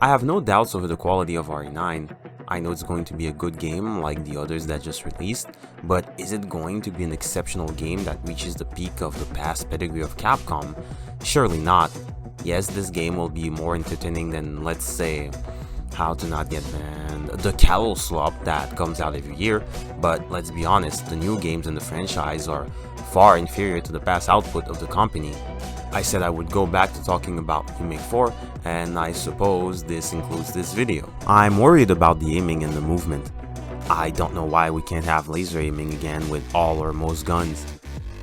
I have no doubts over the quality of RE9. I know it's going to be a good game like the others that just released, but is it going to be an exceptional game that reaches the peak of the past pedigree of Capcom? Surely not. Yes, this game will be more entertaining than, let's say, How to Not Get Banned, the Callow slop that comes out every year, but let's be honest, the new games in the franchise are far inferior to the past output of the company. I said I would go back to talking about Remake 4, and I suppose this includes this video. I'm worried about the aiming and the movement. I don't know why we can't have laser aiming again with all or most guns.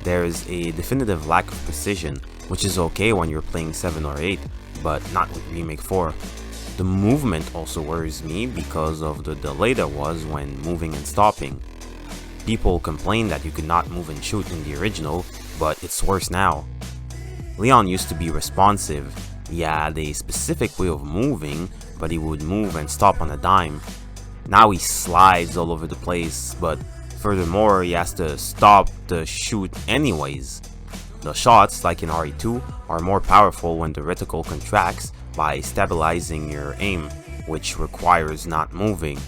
There is a definitive lack of precision, which is okay when you're playing 7 or 8, but not with Remake 4. The movement also worries me because of the delay there was when moving and stopping. People complain that you could not move and shoot in the original, but it's worse now. Leon used to be responsive. He had a specific way of moving, but he would move and stop on a dime. Now he slides all over the place, but furthermore he has to stop to shoot anyways. The shots, like in RE2, are more powerful when the reticle contracts by stabilizing your aim, which requires not moving,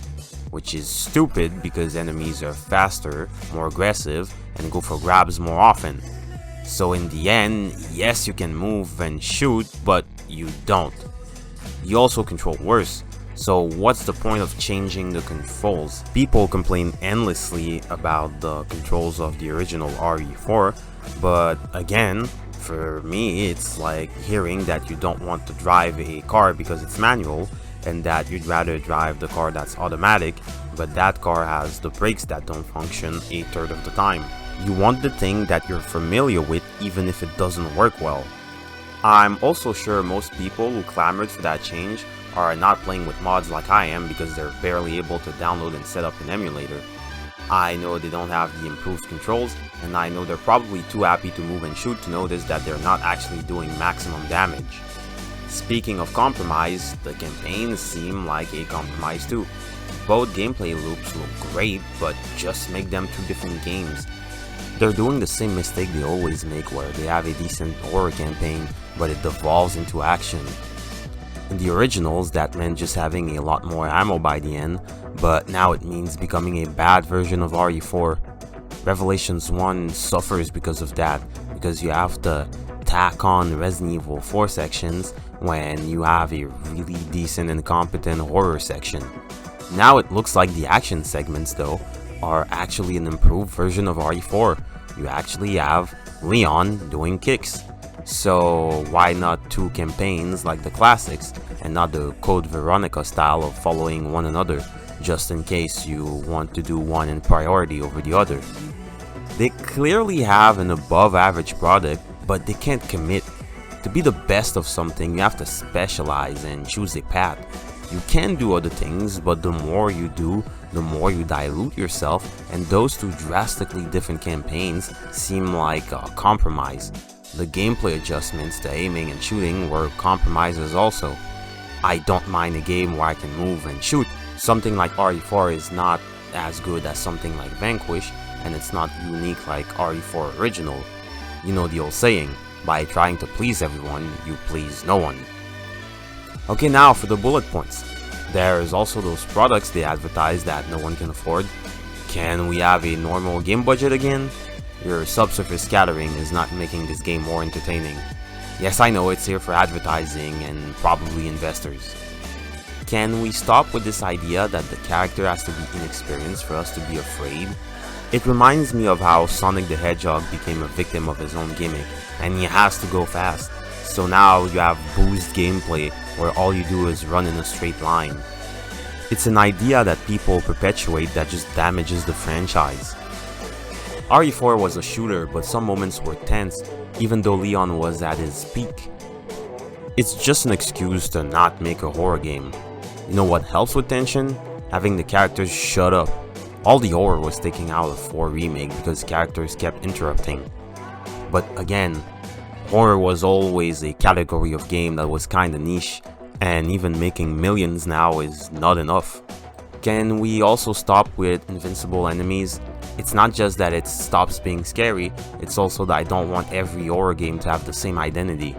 which is stupid because enemies are faster, more aggressive, and go for grabs more often. So in the end, yes, you can move and shoot, but you don't. You also control worse, so what's the point of changing the controls? People complain endlessly about the controls of the original RE4, but again, for me, it's like hearing that you don't want to drive a car because it's manual, and that you'd rather drive the car that's automatic, but that car has the brakes that don't function a third of the time. You want the thing that you're familiar with even if it doesn't work well. I'm also sure most people who clamored for that change are not playing with mods like I am because they're barely able to download and set up an emulator. I know they don't have the improved controls, and I know they're probably too happy to move and shoot to notice that they're not actually doing maximum damage. Speaking of compromise, the campaigns seem like a compromise too. Both gameplay loops look great, but just make them two different games. They're doing the same mistake they always make where they have a decent horror campaign, but it devolves into action. In the originals, that meant just having a lot more ammo by the end, but now it means becoming a bad version of RE4. Revelations 1 suffers because of that, because you have to tack on Resident Evil 4 sections when you have a really decent and competent horror section. Now it looks like the action segments, though, are actually an improved version of RE4. You actually have Leon doing kicks. So why not two campaigns like the classics and not the Code Veronica style of following one another, just in case you want to do one in priority over the other? They clearly have an above average product, but they can't commit. To be the best of something, you have to specialize and choose a path. You can do other things, but the more you do, the more you dilute yourself, and those two drastically different campaigns seem like a compromise. The gameplay adjustments to aiming and shooting were compromises also. I don't mind a game where I can move and shoot. Something like RE4 is not as good as something like Vanquish, and it's not unique like RE4 original. You know the old saying, by trying to please everyone, you please no one. Okay, now for the bullet points. There's also those products they advertise that no one can afford. Can we have a normal game budget again? Your subsurface scattering is not making this game more entertaining. Yes, I know it's here for advertising and probably investors. Can we stop with this idea that the character has to be inexperienced for us to be afraid? It reminds me of how Sonic the Hedgehog became a victim of his own gimmick, and he has to go fast. So now you have boost gameplay where all you do is run in a straight line. It's an idea that people perpetuate that just damages the franchise. RE4 was a shooter, but some moments were tense, even though Leon was at his peak. It's just an excuse to not make a horror game. You know what helps with tension? Having the characters shut up. All the horror was taken out of 4 Remake because characters kept interrupting. But again, horror was always a category of game that was kinda niche, and even making millions now is not enough. Can we also stop with invincible enemies? It's not just that it stops being scary, it's also that I don't want every horror game to have the same identity.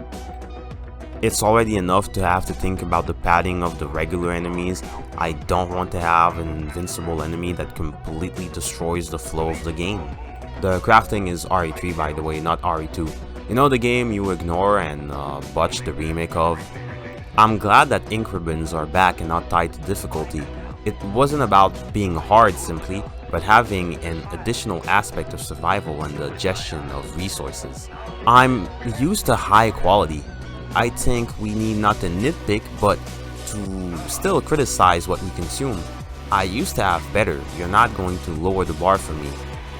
It's already enough to have to think about the padding of the regular enemies. I don't want to have an invincible enemy that completely destroys the flow of the game. The crafting is RE3 by the way, not RE2. You know, the game you ignore and botch the remake of? I'm glad that ink ribbons are back and not tied to difficulty. It wasn't about being hard simply, but having an additional aspect of survival and the gestion of resources. I'm used to high quality. I think we need not to nitpick, but to still criticize what we consume. I used to have better. You're not going to lower the bar for me.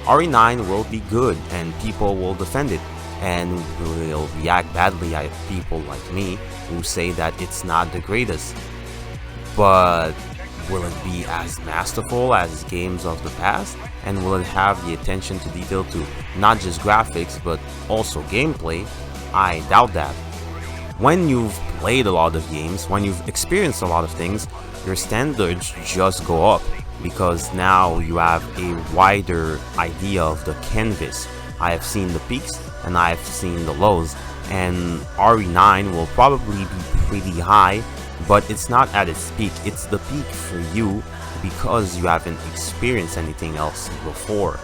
RE9 will be good and people will defend it, and will react badly at people like me who say that it's not the greatest. But will it be as masterful as games of the past? And will it have the attention to detail to not just graphics but also gameplay? I doubt that. When you've played a lot of games, when you've experienced a lot of things, your standards just go up because now you have a wider idea of the canvas. I have seen the peaks and I have seen the lows, and RE9 will probably be pretty high, but it's not at its peak. It's the peak for you because you haven't experienced anything else before.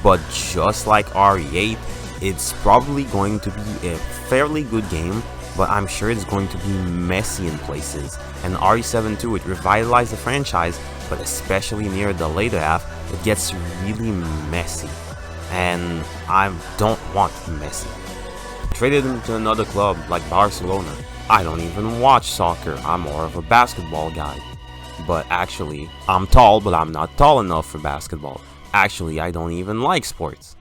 But just like RE8, it's probably going to be a fairly good game, but I'm sure it's going to be messy in places. And RE7 too, it revitalized the franchise, but especially near the later half, it gets really messy. And I don't want messy. Traded him to another club like Barcelona. I don't even watch soccer, I'm more of a basketball guy. But actually, I'm tall, but I'm not tall enough for basketball. Actually, I don't even like sports.